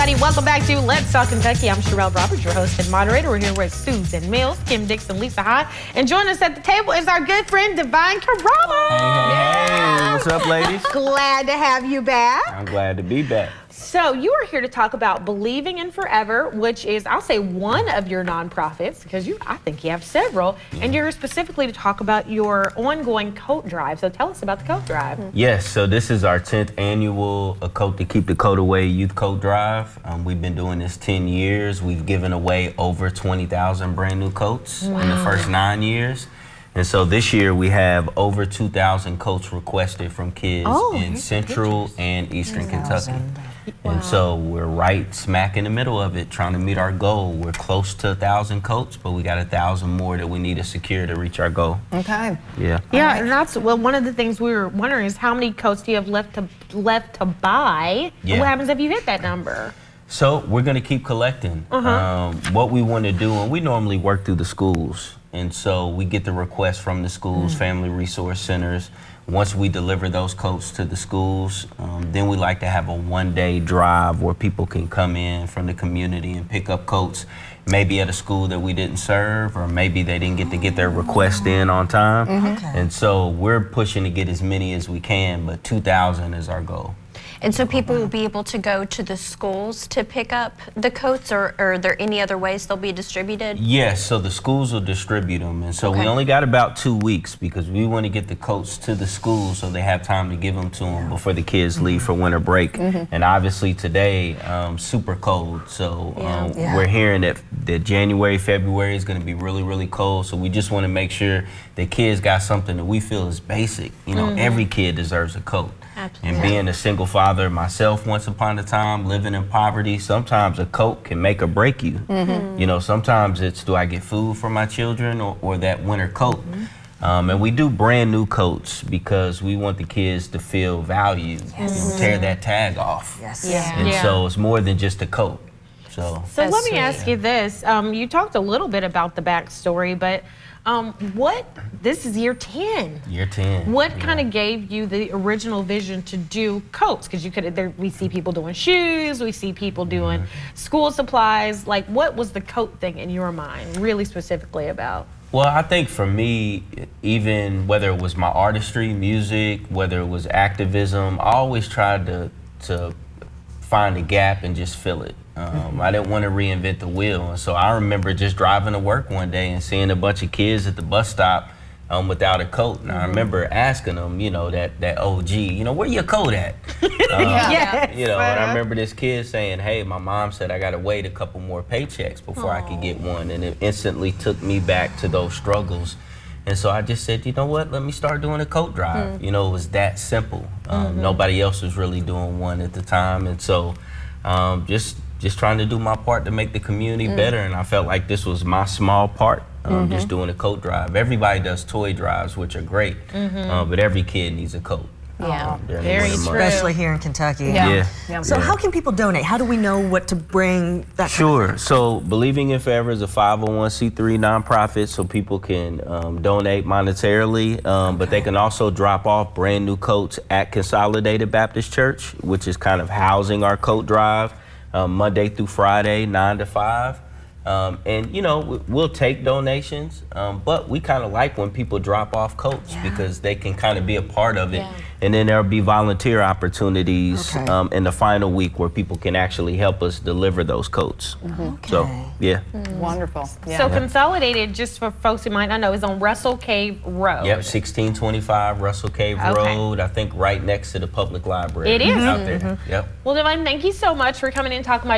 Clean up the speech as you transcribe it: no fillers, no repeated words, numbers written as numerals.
everybody. Welcome back to Let's Talk Kentucky. I'm Sherelle Roberts, your host and moderator. We're here with Susan Mills, Kim Dixon, Lisa High. And joining us at the table is our good friend, Devine Carama. Hey, what's up, ladies? Glad to have you back. I'm glad to be back. So you are here to talk about Believing in Forever, which is, I'll say, one of your nonprofits, because I think you have several, and you're specifically to talk about your ongoing coat drive. So tell us about the coat drive. Yes, so this is our 10th annual A Coat to Keep the Coat Away Youth Coat Drive. We've been doing this 10 years. We've given away over 20,000 brand new coats in the first 9 years. And so this year we have over 2,000 coats requested from kids in Central and Eastern Kentucky. And so we're right smack in the middle of it, trying to meet our goal. We're close to 1,000 coats, but we got 1,000 more that we need to secure to reach our goal. Okay. Yeah. Yeah, and that's, well, one of the things we were wondering is how many coats do you have left to buy? Yeah. And what happens if you hit that number? So we're going to keep collecting. What we want to do, and we normally work through the schools, and so we get the requests from the schools, family resource centers. Once we deliver those coats to the schools, then we like to have a one-day drive where people can come in from the community and pick up coats, maybe at a school that we didn't serve, or maybe they didn't get to get their request in on time. And so we're pushing to get as many as we can, but 2,000 is our goal. And so people will be able to go to the schools to pick up the coats, or are there any other ways they'll be distributed? Yes, so the schools will distribute them. And so we only got about 2 weeks because we want to get the coats to the schools so they have time to give them to them before the kids leave for winter break. And obviously today, super cold. So we're hearing that January, February is going to be really, really cold. So we just want to make sure the kids got something that we feel is basic. You know, every kid deserves a coat. And being a single father myself once upon a time, living in poverty, sometimes a coat can make or break you. You know, sometimes it's, do I get food for my children or that winter coat? And we do brand new coats because we want the kids to feel valued, you know, tear that tag off. And so it's more than just a coat. So let me ask you this. You talked a little bit about the backstory, but this is year 10. Year 10. What kind of gave you the original vision to do coats? Because we see people doing shoes, we see people doing school supplies. Like, what was the coat thing in your mind, really specifically about? Well, I think for me, even whether it was my artistry, music, whether it was activism, I always tried to find a gap and just fill it. I didn't want to reinvent the wheel. And so I remember just driving to work one day and seeing a bunch of kids at the bus stop without a coat. And I remember asking them, you know, that OG, you know, where your coat at? You know, and I remember this kid saying, hey, my mom said I got to wait a couple more paychecks before I could get one. And it instantly took me back to those struggles. And so I just said, you know what, let me start doing a coat drive. You know, it was that simple. Nobody else was really doing one at the time. And so just trying to do my part to make the community better, and I felt like this was my small part, just doing a coat drive. Everybody does toy drives, which are great, but every kid needs a coat. Very true. Especially here in Kentucky. So how can people donate? How do we know what to bring? That Sure. So Believing in Forever is a 501c3 nonprofit, so people can donate monetarily, but they can also drop off brand new coats at Consolidated Baptist Church, which is kind of housing our coat drive. Monday through Friday, 9 to 5. And, you know, we'll take donations, but we kind of like when people drop off coats because they can kind of be a part of it. And then there'll be volunteer opportunities in the final week where people can actually help us deliver those coats. So, Wonderful. So Consolidated, just for folks who might not know, is on Russell Cave Road. Yep, 1625 Russell Cave Road, I think right next to the public library. It is. Out there. Yep. Well, Devine, thank you so much for coming in and talking about